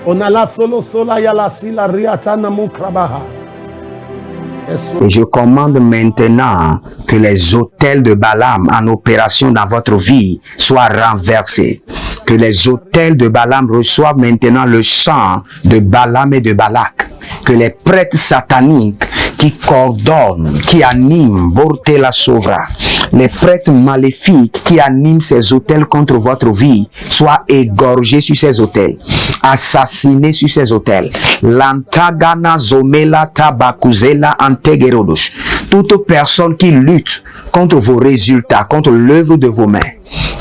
Onala solo sola yala sila riatana mukrabaha. Et je commande maintenant que les autels de Balaam en opération dans votre vie soient renversés. Que les autels de Balaam reçoivent maintenant le sang de Balaam et de Balak. Que les prêtres sataniques qui coordonnent, qui animent Bortela Sovra, les prêtres maléfiques qui animent ces autels contre votre vie soient égorgés sur ces autels, assassinés sur ces autels. Lantagana zomela tabakuzela antegerodos. Toute personne qui lutte contre vos résultats, contre l'œuvre de vos mains,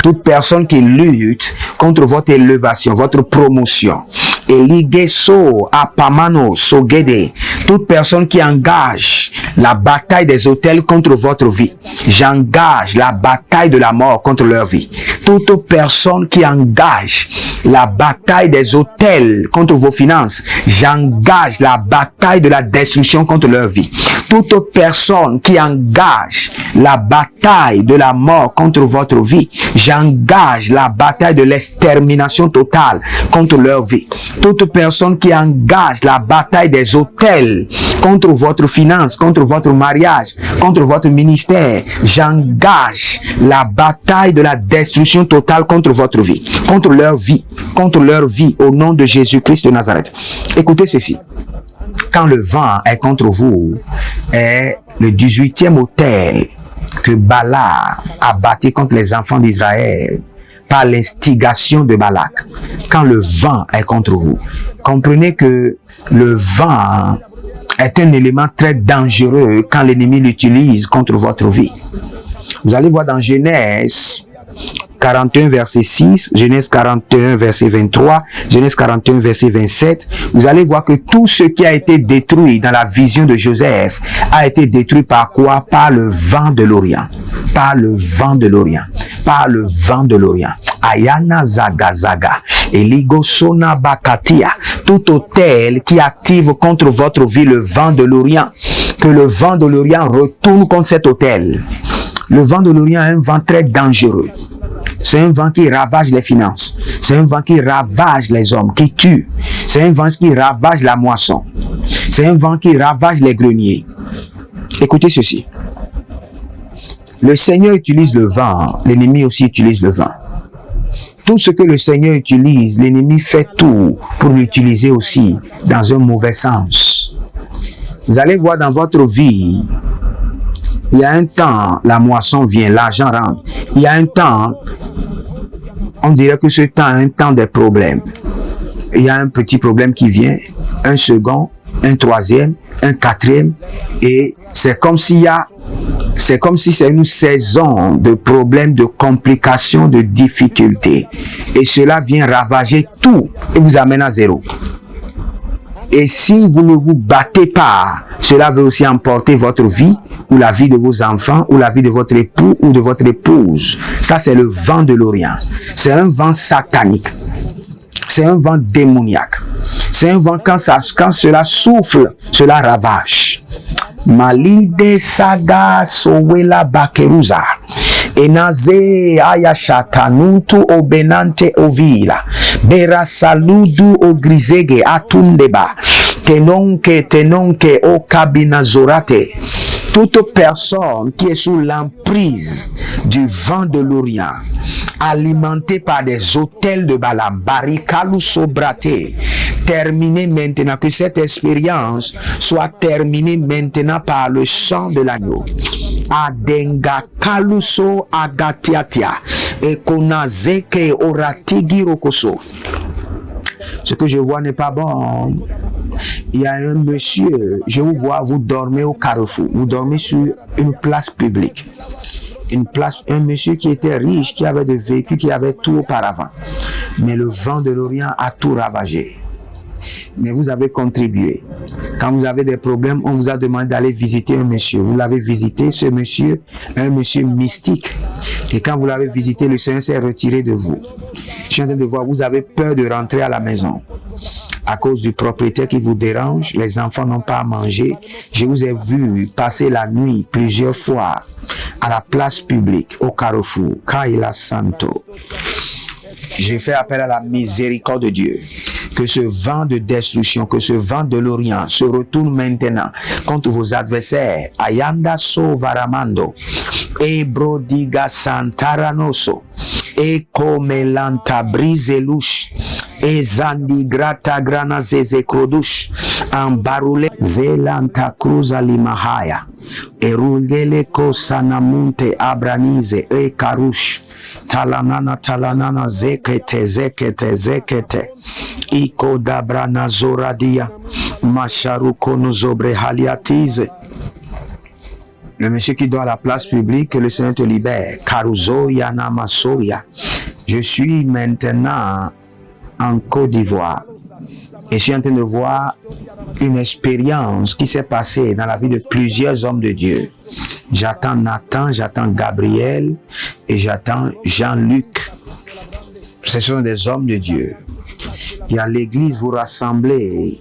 toute personne qui lutte contre votre élévation, votre promotion, Eligeso apamano sogede, toute personne qui engage la bataille des autels contre votre vie, j'engage la bataille de la mort contre leur vie. Toute personne qui engage la bataille des autels contre vos finances, j'engage la bataille de la destruction contre leur vie. Toute personne qui engage la bataille de la mort contre votre vie, j'engage la bataille de l'extermination totale contre leur vie. Toute personne qui engage la bataille des autels contre votre finance, contre votre mariage, contre votre ministère, j'engage la bataille de la destruction totale contre votre vie, contre leur vie au nom de Jésus-Christ de Nazareth. Écoutez ceci. Quand le vent est contre vous, est le 18e autel que Balaam a bâti contre les enfants d'Israël par l'instigation de Balak. Quand le vent est contre vous, comprenez que le vent est un élément très dangereux quand l'ennemi l'utilise contre votre vie. Vous allez voir dans Genèse 41 verset 6, Genèse 41 verset 23, Genèse 41 verset 27, vous allez voir que tout ce qui a été détruit dans la vision de Joseph a été détruit par quoi? Par le vent de l'Orient. Par le vent de l'Orient. Par le vent de l'Orient. Ayana zaga zaga. Eligo sona bakatia. Tout autel qui active contre votre vie le vent de l'Orient. Que le vent de l'Orient retourne contre cet autel. Le vent de l'Orient est un vent très dangereux. C'est un vent qui ravage les finances. C'est un vent qui ravage les hommes, qui tue. C'est un vent qui ravage la moisson. C'est un vent qui ravage les greniers. Écoutez ceci. Le Seigneur utilise le vent, l'ennemi aussi utilise le vent. Tout ce que le Seigneur utilise, l'ennemi fait tout pour l'utiliser aussi dans un mauvais sens. Vous allez voir dans votre vie, il y a un temps, la moisson vient, l'argent rentre. Il y a un temps, on dirait que ce temps est un temps des problèmes. Il y a un petit problème qui vient, un second, un troisième, un quatrième, et c'est comme si c'est une saison de problèmes, de complications, de difficultés. Et cela vient ravager tout et vous amène à zéro. Et si vous ne vous battez pas, cela veut aussi emporter votre vie, ou la vie de vos enfants, ou la vie de votre époux, ou de votre épouse. Ça, c'est le vent de l'Orient. C'est un vent satanique. C'est un vent démoniaque. C'est un vent, quand cela souffle, cela ravage. Malide saga sowela bakeruza. Enaze ayashatanuntu obenante ovila. Bera saludu o grisege atundeba. Tenonke o kabinazorate. Toute personne qui est sous l'emprise du vent de l'Orient, alimentée par des autels de Balaam, Barikalu Sobrate, terminez maintenant, que cette expérience soit terminée maintenant par le sang de l'agneau. Adenga Kaluso Agatiatia, Ekonazeke Oratigi Rokoso. Ce que je vois n'est pas bon. Il y a un monsieur, je vous vois, vous dormez au carrefour, vous dormez sur une place publique. Un monsieur qui était riche, qui avait des véhicules, qui avait tout auparavant. Mais le vent de l'Orient a tout ravagé. Mais vous avez contribué. Quand vous avez des problèmes, on vous a demandé d'aller visiter un monsieur. Vous l'avez visité, ce monsieur, un monsieur mystique. Et quand vous l'avez visité, le Seigneur s'est retiré de vous. Je suis en train de voir, vous avez peur de rentrer à la maison. À cause du propriétaire qui vous dérange, les enfants n'ont pas à manger. Je vous ai vu passer la nuit plusieurs fois à la place publique, au carrefour, Kaila Santo. J'ai fait appel à la miséricorde de Dieu. Que ce vent de destruction, que ce vent de l'Orient se retourne maintenant contre vos adversaires. Ayanda so varamando. Ebrodiga santaranoso. Ekomelanta briselush. Ezandi grata grana zeze krodush. Ambarule zelanta cruza limahaya. Erungele ko sanamunte abranize e karush. Talanana zekete iko dabrana zoradia masharuko nozobre haliatize. Le monsieur qui doit à la place publique, que le Seigneur te libère. Karuzo yana masoya. Je suis maintenant en Côte d'Ivoire et je suis en train de voir une expérience qui s'est passée dans la vie de plusieurs hommes de Dieu. J'attends Nathan, j'attends Gabriel et j'attends Jean-Luc. Ce sont des hommes de Dieu. Il y a l'église, vous rassemblez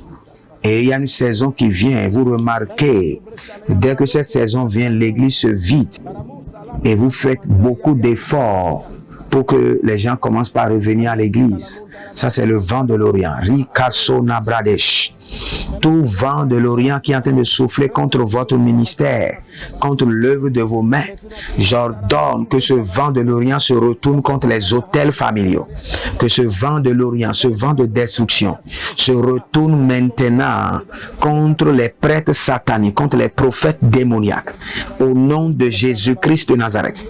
et il y a une saison qui vient. Vous remarquez, dès que cette saison vient, l'église se vide et vous faites beaucoup d'efforts pour que les gens commencent par revenir à l'église. Ça, c'est le vent de l'Orient. Rikasona Bradesh. Tout vent de l'Orient qui est en train de souffler contre votre ministère, contre l'œuvre de vos mains, j'ordonne que ce vent de l'Orient se retourne contre les autels familiaux. Que ce vent de l'Orient, ce vent de destruction, se retourne maintenant contre les prêtres sataniques, contre les prophètes démoniaques. Au nom de Jésus-Christ de Nazareth,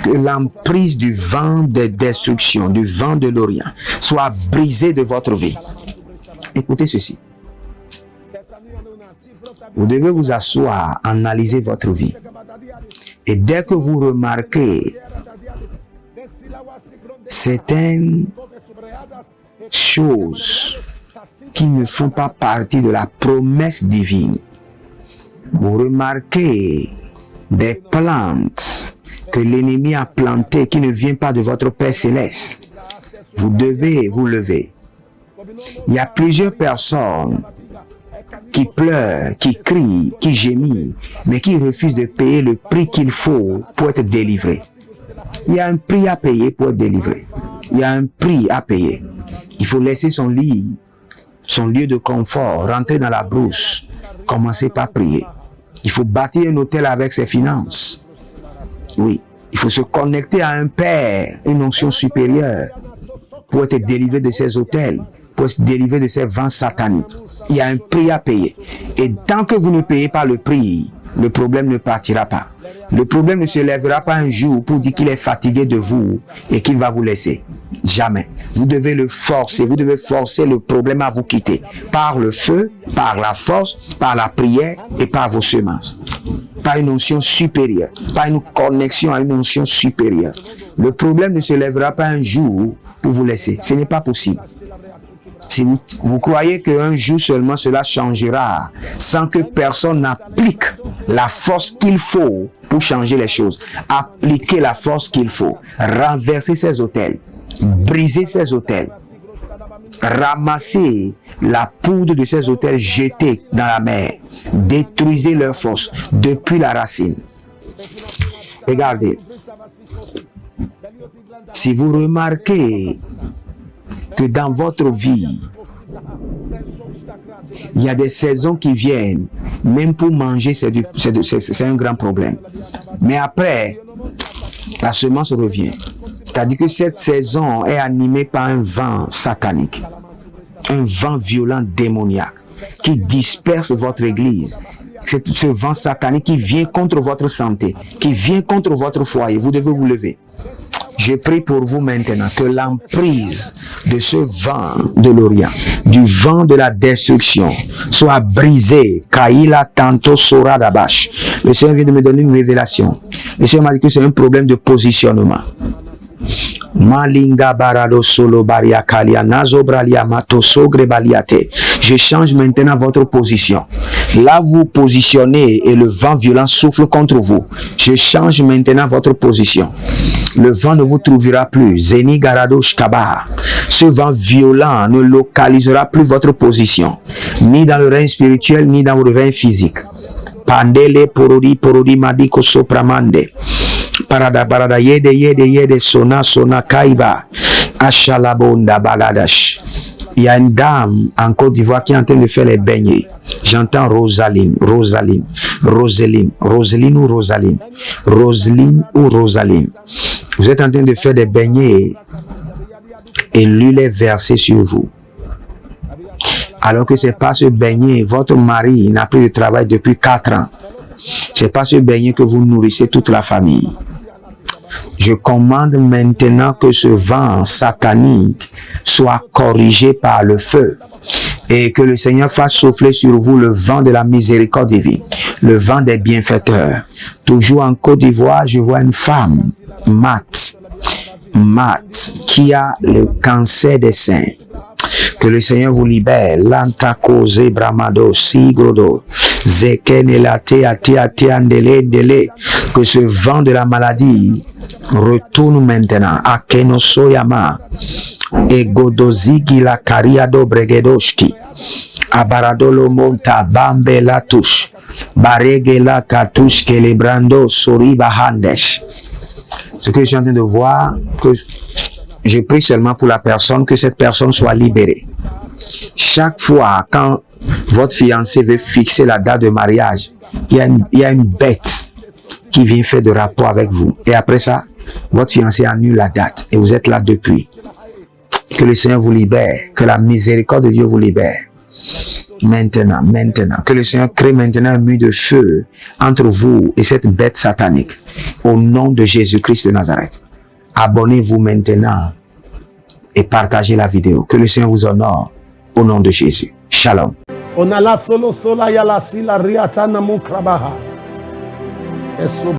que l'emprise du vent de destruction, du vent de l'Orient, soit brisée de votre vie. Écoutez ceci. Vous devez vous asseoir, analyser votre vie. Et dès que vous remarquez certaines choses qui ne font pas partie de la promesse divine, vous remarquez des plantes que l'ennemi a plantées qui ne viennent pas de votre Père Céleste, vous devez vous lever. Il y a plusieurs personnes qui pleurent, qui crient, qui gémissent, mais qui refusent de payer le prix qu'il faut pour être délivrés. Il y a un prix à payer pour être délivré. Il y a un prix à payer. Il faut laisser son lit, son lieu de confort, rentrer dans la brousse, commencer par prier. Il faut bâtir un hôtel avec ses finances. Oui, il faut se connecter à un Père, une onction supérieure, pour être délivré de ces hôtels, pour être délivré de ces vents sataniques. Il y a un prix à payer. Et tant que vous ne payez pas le prix, le problème ne partira pas. Le problème ne se lèvera pas un jour pour dire qu'il est fatigué de vous et qu'il va vous laisser. Jamais. Vous devez le forcer. Vous devez forcer le problème à vous quitter. Par le feu, par la force, par la prière et par vos semences. Par une onction supérieure. Par une connexion à une onction supérieure. Le problème ne se lèvera pas un jour pour vous laisser. Ce n'est pas possible. Si vous croyez qu'un jour seulement cela changera, sans que personne n'applique la force qu'il faut pour changer les choses, appliquez la force qu'il faut, renverser ces hôtels, briser ces hôtels, ramasser la poudre de ces hôtels, jeter dans la mer, détruisez leur force depuis la racine. Regardez, si vous remarquez que dans votre vie, il y a des saisons qui viennent, même pour manger, c'est un grand problème. Mais après, la semence revient. C'est-à-dire que cette saison est animée par un vent satanique, un vent violent démoniaque qui disperse votre église. C'est ce vent satanique qui vient contre votre santé, qui vient contre votre foyer. Vous devez vous lever. Je prie pour vous maintenant que l'emprise de ce vent de l'Orient, du vent de la destruction, soit brisée. Kaila tanto sora dabash. Le Seigneur vient de me donner une révélation. Le Seigneur m'a dit que c'est un problème de positionnement. Malinga barado solo baria kalia nazo bralia mato sogre baliate. Je change maintenant votre position. Là vous positionnez et le vent violent souffle contre vous. Je change maintenant votre position. Le vent ne vous trouvera plus. Zeni garado shkaba. Ce vent violent ne localisera plus votre position, ni dans le règne spirituel, ni dans le règne physique. Pandele porodi madiko sopramande. Parada yede sona kaiba. Ashalabonda baladash. Il y a une dame en Côte d'Ivoire qui est en train de faire les beignets. J'entends Rosaline, Rosaline, Roseline, Roseline ou Rosaline, Roseline ou Rosaline. Vous êtes en train de faire des beignets et l'huile est versée sur vous. Alors que c'est pas ce beignet, votre mari n'a plus de travail depuis 4 ans. C'est pas ce beignet que vous nourrissez toute la famille. Je commande maintenant que ce vent satanique soit corrigé par le feu et que le Seigneur fasse souffler sur vous le vent de la miséricorde divine, le vent des bienfaiteurs. Toujours en Côte d'Ivoire, je vois une femme, Matt, qui a le cancer des seins. Que le Seigneur vous libère. L'antacose bramado sigrodo zekenelate atiandele dele. Que ce vent de la maladie retourne maintenant. Akenosoyama egodozigi la cariado bregedoski abaradolo monta bambe la touche barege la katouche kelebrando soriba handesh. Ce que je suis en train de voir, que je prie seulement pour la personne, que cette personne soit libérée. Chaque fois, quand votre fiancé veut fixer la date de mariage, il y a une bête qui vient faire de rapport avec vous. Et après ça, votre fiancé annule la date et vous êtes là depuis. Que le Seigneur vous libère, que la miséricorde de Dieu vous libère. Maintenant. Que le Seigneur crée maintenant un mur de feu entre vous et cette bête satanique. Au nom de Jésus-Christ de Nazareth. Abonnez-vous maintenant et partagez la vidéo. Que le Seigneur vous honore au nom de Jésus. Shalom. Onala solo sola yala sila riatana mukrabaha.